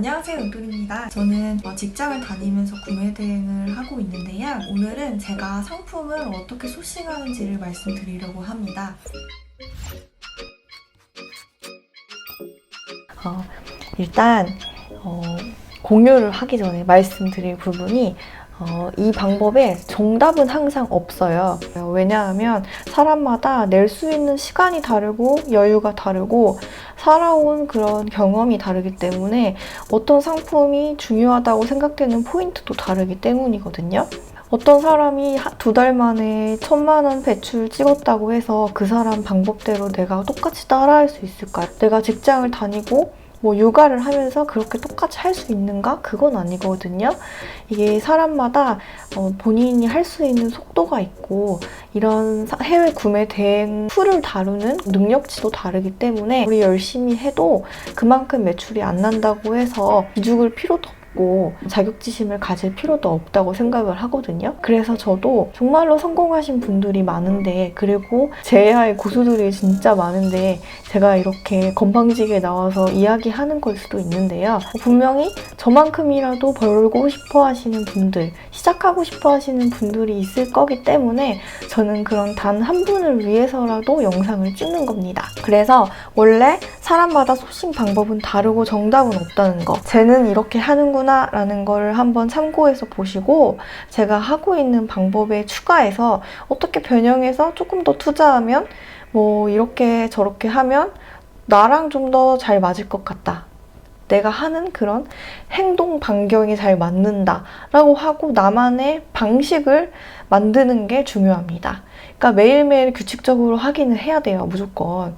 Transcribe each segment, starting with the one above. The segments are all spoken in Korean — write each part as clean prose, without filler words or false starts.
안녕하세요, 은돌입니다. 저는 직장을 다니면서 구매 대행을 하고 있는데요. 오늘은 제가 상품을 어떻게 소싱하는지를 말씀드리려고 합니다. 일단 공유를 하기 전에 말씀드릴 부분이 이 방법에 정답은 항상 없어요. 왜냐하면 사람마다 낼 수 있는 시간이 다르고 여유가 다르고 살아온 그런 경험이 다르기 때문에 어떤 상품이 중요하다고 생각되는 포인트도 다르기 때문이거든요. 어떤 사람이 2달 만에 1000만 원 배출 찍었다고 해서 그 사람 방법대로 내가 똑같이 따라할 수 있을까요? 내가 직장을 다니고 육아를 하면서 그렇게 똑같이 할 수 있는가? 그건 아니거든요. 이게 사람마다 본인이 할 수 있는 속도가 있고 이런 해외 구매 대행 툴을 다루는 능력치도 다르기 때문에 우리 열심히 해도 그만큼 매출이 안 난다고 해서 기죽을 필요도 없고 자격지심을 가질 필요도 없다고 생각을 하거든요. 그래서 저도 정말로 성공하신 분들이 많은데, 그리고 제야의 고수들이 진짜 많은데 제가 이렇게 건방지게 나와서 이야기하는 걸 수도 있는데요. 분명히 저만큼이라도 벌고 싶어 하시는 분들, 시작하고 싶어 하시는 분들이 있을 거기 때문에 저는 그런 단 한 분을 위해서라도 영상을 찍는 겁니다. 그래서 원래 사람마다 소싱 방법은 다르고 정답은 없다는 거, 쟤는 이렇게 하는구나 라는 걸 한번 참고해서 보시고, 제가 하고 있는 방법에 추가해서 어떻게 변형해서 조금 더 투자하면 이렇게 저렇게 하면 나랑 좀 더 잘 맞을 것 같다, 내가 하는 그런 행동 반경이 잘 맞는다 라고 하고 나만의 방식을 만드는 게 중요합니다. 그러니까 매일매일 규칙적으로 확인을 해야 돼요. 무조건.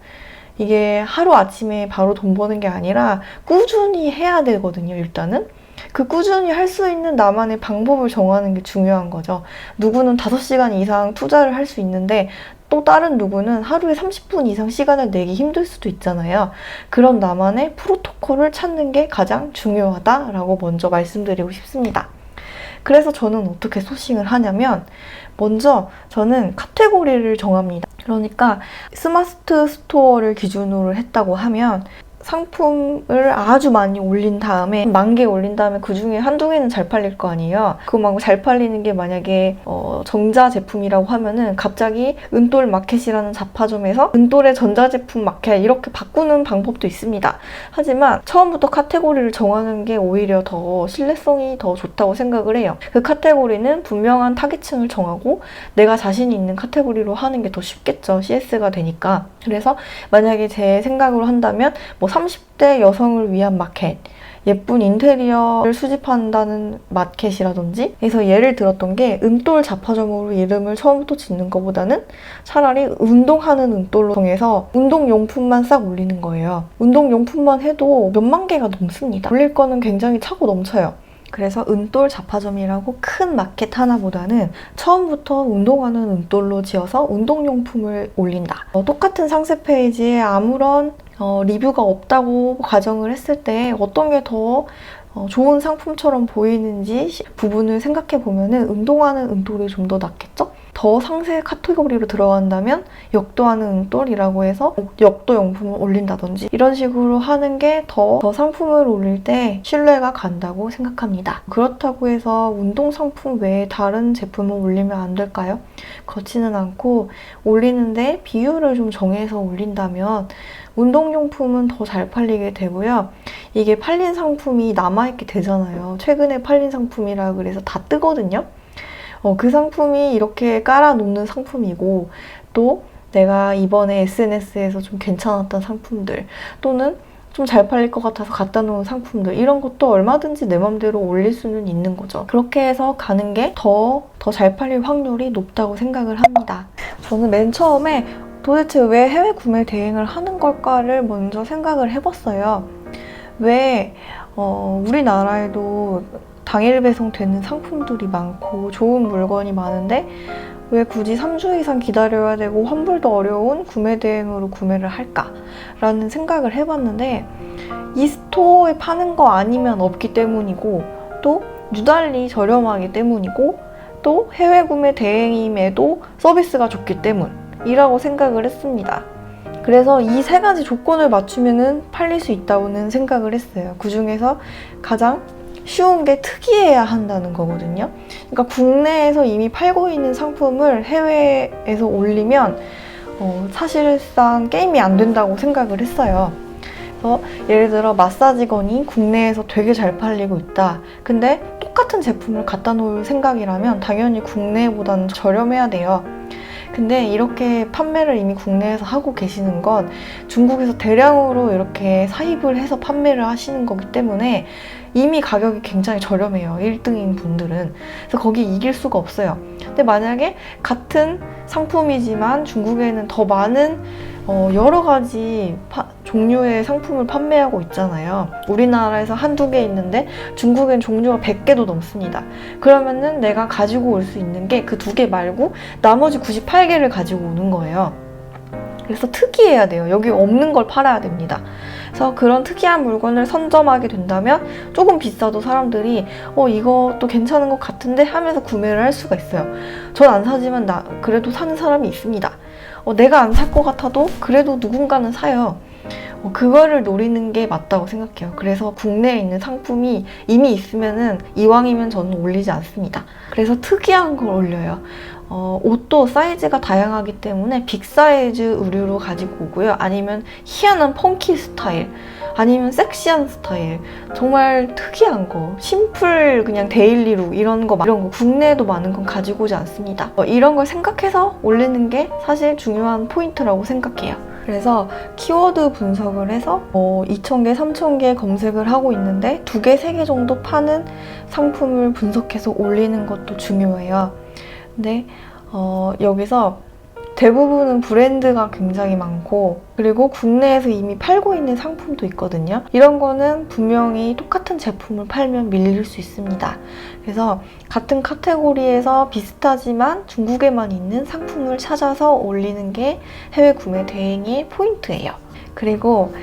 이게 하루아침에 바로 돈 버는 게 아니라 꾸준히 해야 되거든요. 일단은 그 꾸준히 할 수 있는 나만의 방법을 정하는 게 중요한 거죠. 누구는 5시간 이상 투자를 할 수 있는데 또 다른 누구는 하루에 30분 이상 시간을 내기 힘들 수도 있잖아요. 그런 나만의 프로토콜을 찾는 게 가장 중요하다라고 먼저 말씀드리고 싶습니다. 그래서 저는 어떻게 소싱을 하냐면, 먼저 저는 카테고리를 정합니다. 그러니까 스마트 스토어를 기준으로 했다고 하면 상품을 아주 많이 올린 다음에 10,000개 올린 다음에 그 중에 한두 개는 잘 팔릴 거 아니에요. 그거 말고 잘 팔리는 게 만약에 전자제품이라고 하면은 갑자기 은돌 마켓이라는 잡화점에서 은돌의 전자제품 마켓 이렇게 바꾸는 방법도 있습니다. 하지만 처음부터 카테고리를 정하는 게 오히려 더 신뢰성이 더 좋다고 생각을 해요. 그 카테고리는 분명한 타깃층을 정하고 내가 자신이 있는 카테고리로 하는 게 더 쉽겠죠. CS가 되니까. 그래서 만약에 제 생각으로 한다면 30대 여성을 위한 마켓, 예쁜 인테리어를 수집한다는 마켓이라든지 해서 예를 들었던 게, 은돌 잡화점으로 이름을 처음부터 짓는 것보다는 차라리 운동하는 은돌로 통해서 운동용품만 싹 올리는 거예요. 운동용품만 해도 몇만 개가 넘습니다. 올릴 거는 굉장히 차고 넘쳐요. 그래서 은돌 잡화점이라고 큰 마켓 하나보다는 처음부터 운동하는 은돌로 지어서 운동용품을 올린다. 똑같은 상세 페이지에 아무런 리뷰가 없다고 가정을 했을 때 어떤 게 더 좋은 상품처럼 보이는지 부분을 생각해 보면은 운동하는 은돌이 좀 더 낫겠죠? 더 상세 카테고리로 들어간다면 역도하는 은돌이라고 해서 역도 용품을 올린다든지 이런 식으로 하는 게 더 상품을 올릴 때 신뢰가 간다고 생각합니다. 그렇다고 해서 운동 상품 외에 다른 제품을 올리면 안 될까요? 그렇지는 않고, 올리는데 비율을 좀 정해서 올린다면 운동용품은 더 잘 팔리게 되고요. 이게 팔린 상품이 남아있게 되잖아요. 최근에 팔린 상품이라 그래서 다 뜨거든요. 그 상품이 이렇게 깔아놓는 상품이고, 또 내가 이번에 SNS에서 좀 괜찮았던 상품들, 또는 좀 잘 팔릴 것 같아서 갖다 놓은 상품들, 이런 것도 얼마든지 내 맘대로 올릴 수는 있는 거죠. 그렇게 해서 가는 게 더 잘 팔릴 확률이 높다고 생각을 합니다. 저는 맨 처음에 도대체 왜 해외 구매 대행을 하는 걸까를 먼저 생각을 해봤어요. 왜 우리나라에도 당일 배송되는 상품들이 많고 좋은 물건이 많은데 왜 굳이 3주 이상 기다려야 되고 환불도 어려운 구매 대행으로 구매를 할까라는 생각을 해봤는데, 이 스토어에 파는 거 아니면 없기 때문이고, 또 유달리 저렴하기 때문이고, 또 해외 구매 대행임에도 서비스가 좋기 때문이라고 생각을 했습니다. 그래서 이 세 가지 조건을 맞추면은 팔릴 수 있다고는 생각을 했어요. 그 중에서 가장 쉬운 게 특이해야 한다는 거거든요. 그러니까 국내에서 이미 팔고 있는 상품을 해외에서 올리면 사실상 게임이 안 된다고 생각을 했어요. 예를 들어 마사지건이 국내에서 되게 잘 팔리고 있다. 근데 똑같은 제품을 갖다 놓을 생각이라면 당연히 국내보다는 저렴해야 돼요. 근데 이렇게 판매를 이미 국내에서 하고 계시는 건 중국에서 대량으로 이렇게 사입을 해서 판매를 하시는 거기 때문에 이미 가격이 굉장히 저렴해요. 1등인 분들은. 그래서 거기 이길 수가 없어요. 근데 만약에 같은 상품이지만 중국에는 더 많은 여러 가지 종류의 상품을 판매하고 있잖아요. 우리나라에서 한두 개 있는데 중국엔 종류가 100개도 넘습니다. 그러면은 내가 가지고 올 수 있는 게 그 두 개 말고 나머지 98개를 가지고 오는 거예요. 그래서 특이해야 돼요. 여기 없는 걸 팔아야 됩니다. 그래서 그런 특이한 물건을 선점하게 된다면 조금 비싸도 사람들이 이것도 괜찮은 것 같은데 하면서 구매를 할 수가 있어요. 전 안 사지만 그래도 사는 사람이 있습니다. 내가 안 살 것 같아도 그래도 누군가는 사요. 그거를 노리는 게 맞다고 생각해요. 그래서 국내에 있는 상품이 이미 있으면은 이왕이면 저는 올리지 않습니다. 그래서 특이한 걸 올려요. 옷도 사이즈가 다양하기 때문에 빅 사이즈 의류로 가지고 오고요. 아니면 희한한 펑키 스타일, 아니면 섹시한 스타일, 정말 특이한 거, 심플 그냥 데일리룩 이런 거 국내에도 많은 건 가지고 오지 않습니다. 이런 걸 생각해서 올리는 게 사실 중요한 포인트라고 생각해요. 그래서 키워드 분석을 해서 2,000개, 3,000개 검색을 하고 있는데 2개, 3개 정도 파는 상품을 분석해서 올리는 것도 중요해요. 근데 여기서 대부분은 브랜드가 굉장히 많고 그리고 국내에서 이미 팔고 있는 상품도 있거든요. 이런 거는 분명히 똑같은 제품을 팔면 밀릴 수 있습니다. 그래서 같은 카테고리에서 비슷하지만 중국에만 있는 상품을 찾아서 올리는 게 해외 구매 대행의 포인트예요. 그리고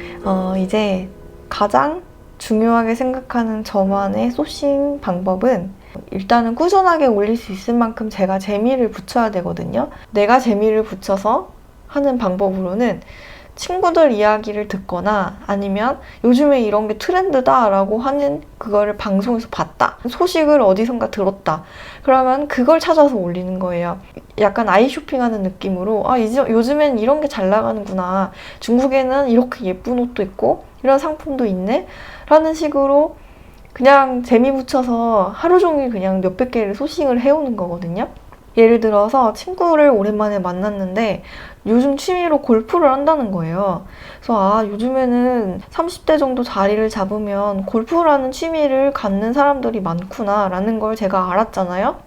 이제 가장 중요하게 생각하는 저만의 소싱 방법은 일단은 꾸준하게 올릴 수 있을 만큼 제가 재미를 붙여야 되거든요. 내가 재미를 붙여서 하는 방법으로는 친구들 이야기를 듣거나 아니면 요즘에 이런 게 트렌드다 라고 하는 그거를 방송에서 봤다. 소식을 어디선가 들었다. 그러면 그걸 찾아서 올리는 거예요. 약간 아이 쇼핑하는 느낌으로 요즘엔 이런 게 잘 나가는구나. 중국에는 이렇게 예쁜 옷도 있고 이런 상품도 있네. 라는 식으로 그냥 재미 붙여서 하루 종일 그냥 몇백 개를 소싱을 해오는 거거든요. 예를 들어서 친구를 오랜만에 만났는데 요즘 취미로 골프를 한다는 거예요. 그래서 요즘에는 30대 정도 자리를 잡으면 골프라는 취미를 갖는 사람들이 많구나 라는 걸 제가 알았잖아요.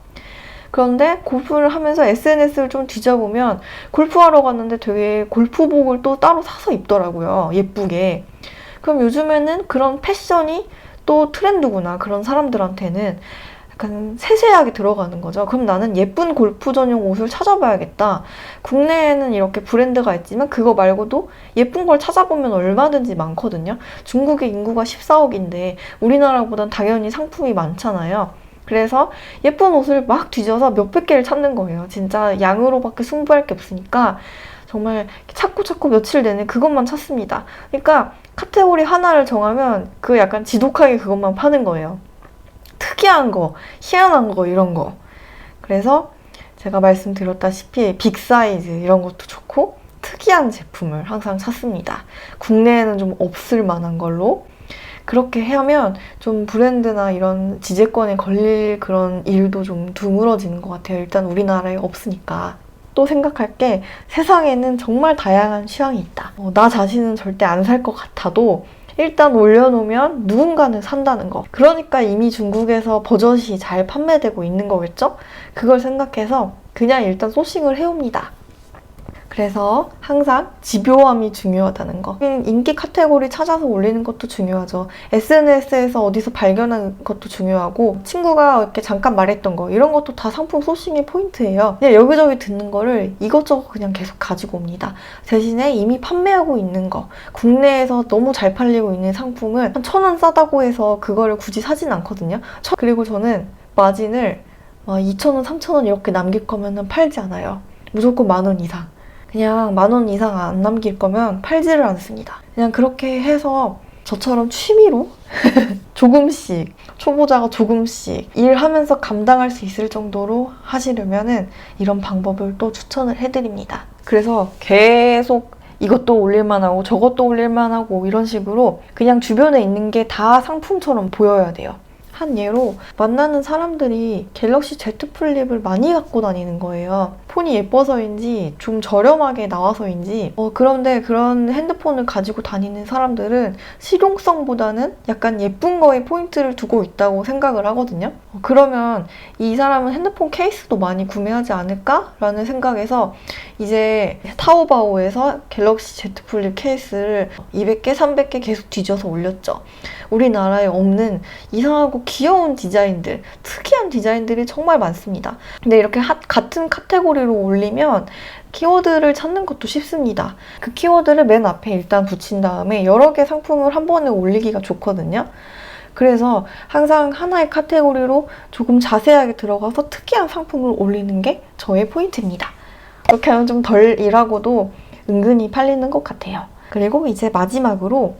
그런데 골프를 하면서 SNS를 좀 뒤져보면 골프하러 갔는데 되게 골프복을 또 따로 사서 입더라고요. 예쁘게. 그럼 요즘에는 그런 패션이 또 트렌드구나. 그런 사람들한테는 약간 세세하게 들어가는 거죠. 그럼 나는 예쁜 골프 전용 옷을 찾아봐야겠다. 국내에는 이렇게 브랜드가 있지만 그거 말고도 예쁜 걸 찾아보면 얼마든지 많거든요. 중국의 인구가 14억인데 우리나라보단 당연히 상품이 많잖아요. 그래서 예쁜 옷을 막 뒤져서 몇백 개를 찾는 거예요. 진짜 양으로밖에 승부할 게 없으니까 정말 찾고 며칠 내내 그것만 찾습니다. 그러니까 카테고리 하나를 정하면 그 약간 지독하게 그것만 파는 거예요. 특이한 거, 희한한 거 이런 거. 그래서 제가 말씀드렸다시피 빅 사이즈 이런 것도 좋고 특이한 제품을 항상 찾습니다. 국내에는 좀 없을 만한 걸로. 그렇게 하면 좀 브랜드나 이런 지재권에 걸릴 그런 일도 좀 드물어지는 것 같아요. 일단 우리나라에 없으니까. 또 생각할 게 세상에는 정말 다양한 취향이 있다. 나 자신은 절대 안 살 것 같아도 일단 올려놓으면 누군가는 산다는 거. 그러니까 이미 중국에서 버젓이 잘 판매되고 있는 거겠죠? 그걸 생각해서 그냥 일단 소싱을 해옵니다. 그래서 항상 집요함이 중요하다는 거. 인기 카테고리 찾아서 올리는 것도 중요하죠. SNS에서 어디서 발견한 것도 중요하고 친구가 이렇게 잠깐 말했던 거 이런 것도 다 상품 소싱의 포인트예요. 그냥 여기저기 듣는 거를 이것저것 그냥 계속 가지고 옵니다. 대신에 이미 판매하고 있는 거 국내에서 너무 잘 팔리고 있는 상품은 한 1,000원 싸다고 해서 그거를 굳이 사진 않거든요. 그리고 저는 마진을 2,000원, 3,000원 이렇게 남길 거면 팔지 않아요. 무조건 10,000원 이상. 그냥 10,000원 이상 안 남길 거면 팔지를 않습니다. 그냥 그렇게 해서 저처럼 취미로 조금씩, 초보자가 조금씩 일하면서 감당할 수 있을 정도로 하시려면은 이런 방법을 또 추천을 해드립니다. 그래서 계속 이것도 올릴만 하고 저것도 올릴만 하고 이런 식으로 그냥 주변에 있는 게 다 상품처럼 보여야 돼요. 한 예로 만나는 사람들이 갤럭시 Z 플립을 많이 갖고 다니는 거예요. 폰이 예뻐서인지 좀 저렴하게 나와서인지 그런데 그런 핸드폰을 가지고 다니는 사람들은 실용성보다는 약간 예쁜 거에 포인트를 두고 있다고 생각을 하거든요. 그러면 이 사람은 핸드폰 케이스도 많이 구매하지 않을까라는 생각에서 이제 타오바오에서 갤럭시 Z 플립 케이스를 200개, 300개 계속 뒤져서 올렸죠. 우리나라에 없는 이상하고 귀여운 디자인들, 특이한 디자인들이 정말 많습니다. 근데 이렇게 같은 카테고리로 올리면 키워드를 찾는 것도 쉽습니다. 그 키워드를 맨 앞에 일단 붙인 다음에 여러 개 상품을 한 번에 올리기가 좋거든요. 그래서 항상 하나의 카테고리로 조금 자세하게 들어가서 특이한 상품을 올리는 게 저의 포인트입니다. 그렇게 하면 좀 덜 일하고도 은근히 팔리는 것 같아요. 그리고 이제 마지막으로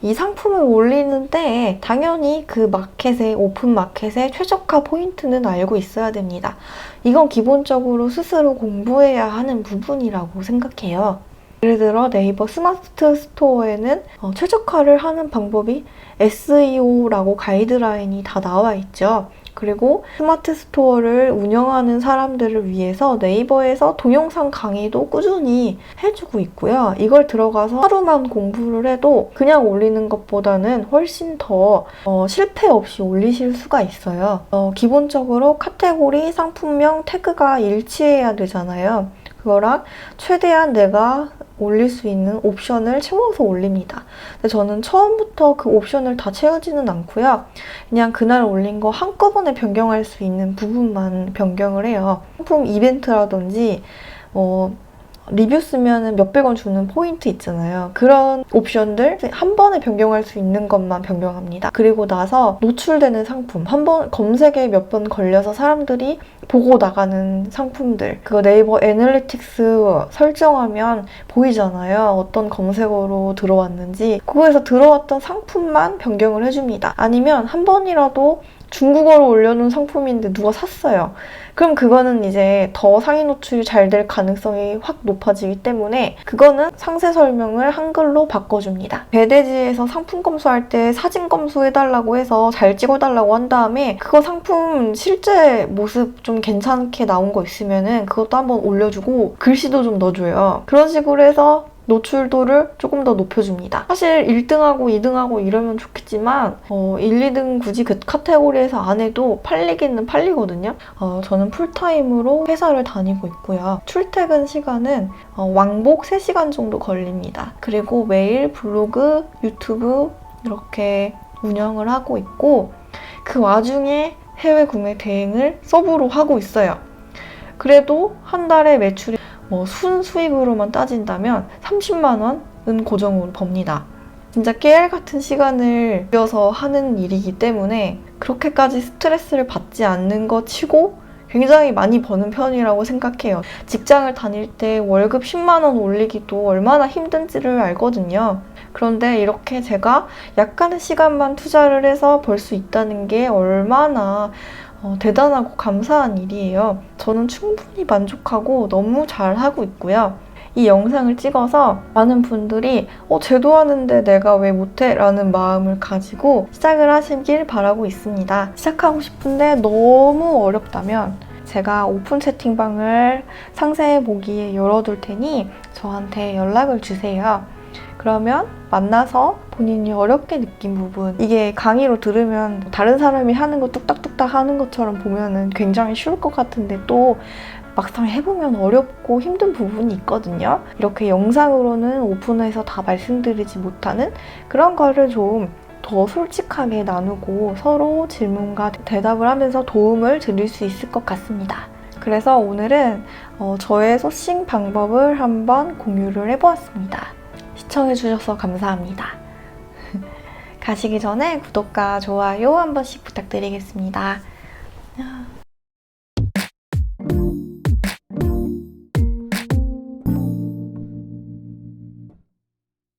이 상품을 올리는 때에 당연히 그 마켓의, 오픈 마켓의 최저가 포인트는 알고 있어야 됩니다. 이건 기본적으로 스스로 공부해야 하는 부분이라고 생각해요. 예를 들어 네이버 스마트 스토어에는 최저가를 하는 방법이 SEO라고 가이드라인이 다 나와 있죠. 그리고 스마트 스토어를 운영하는 사람들을 위해서 네이버에서 동영상 강의도 꾸준히 해주고 있고요. 이걸 들어가서 하루만 공부를 해도 그냥 올리는 것보다는 훨씬 더 실패 없이 올리실 수가 있어요. 기본적으로 카테고리, 상품명, 태그가 일치해야 되잖아요. 그거랑 최대한 내가 올릴 수 있는 옵션을 채워서 올립니다. 근데 저는 처음부터 그 옵션을 다 채우지는 않고요. 그냥 그날 올린 거 한꺼번에 변경할 수 있는 부분만 변경을 해요. 상품 이벤트라든지 리뷰 쓰면 몇백 원 주는 포인트 있잖아요. 그런 옵션들 한 번에 변경할 수 있는 것만 변경합니다. 그리고 나서 노출되는 상품, 한 번 검색에 몇 번 걸려서 사람들이 보고 나가는 상품들, 그거 네이버 애널리틱스 설정하면 보이잖아요. 어떤 검색어로 들어왔는지. 그거에서 들어왔던 상품만 변경을 해줍니다. 아니면 한 번이라도 중국어로 올려놓은 상품인데 누가 샀어요. 그럼 그거는 이제 더 상위 노출이 잘 될 가능성이 확 높아지기 때문에 그거는 상세 설명을 한글로 바꿔줍니다. 배대지에서 상품 검수할 때 사진 검수해달라고 해서 잘 찍어달라고 한 다음에 그거 상품 실제 모습 좀 괜찮게 나온 거 있으면은 그것도 한번 올려주고 글씨도 좀 넣어줘요. 그런 식으로 해서 노출도를 조금 더 높여줍니다. 사실 1등하고 2등하고 이러면 좋겠지만 1, 2등 굳이 그 카테고리에서 안 해도 팔리기는 팔리거든요. 저는 풀타임으로 회사를 다니고 있고요. 출퇴근 시간은 왕복 3시간 정도 걸립니다. 그리고 매일 블로그, 유튜브 이렇게 운영을 하고 있고 그 와중에 해외 구매 대행을 서브로 하고 있어요. 그래도 한 달에 매출이 순수익으로만 따진다면 30만 원은 고정으로 법니다. 진짜 깨알 같은 시간을 들여서 하는 일이기 때문에 그렇게까지 스트레스를 받지 않는 것 치고 굉장히 많이 버는 편이라고 생각해요. 직장을 다닐 때 월급 10만 원 올리기도 얼마나 힘든지를 알거든요. 그런데 이렇게 제가 약간의 시간만 투자를 해서 벌 수 있다는 게 얼마나 대단하고 감사한 일이에요. 저는 충분히 만족하고 너무 잘하고 있고요. 이 영상을 찍어서 많은 분들이 쟤도 하는데 내가 왜 못해? 라는 마음을 가지고 시작을 하시길 바라고 있습니다. 시작하고 싶은데 너무 어렵다면 제가 오픈 채팅방을 상세 보기에 열어둘 테니 저한테 연락을 주세요. 그러면 만나서 본인이 어렵게 느낀 부분, 이게 강의로 들으면 다른 사람이 하는 거 뚝딱뚝딱 하는 것처럼 보면은 굉장히 쉬울 것 같은데 또 막상 해보면 어렵고 힘든 부분이 있거든요. 이렇게 영상으로는 오픈해서 다 말씀드리지 못하는 그런 거를 좀 더 솔직하게 나누고 서로 질문과 대답을 하면서 도움을 드릴 수 있을 것 같습니다. 그래서 오늘은 저의 소싱 방법을 한번 공유를 해보았습니다. 시청해주셔서 감사합니다. 가시기 전에 구독과 좋아요 한 번씩 부탁드리겠습니다.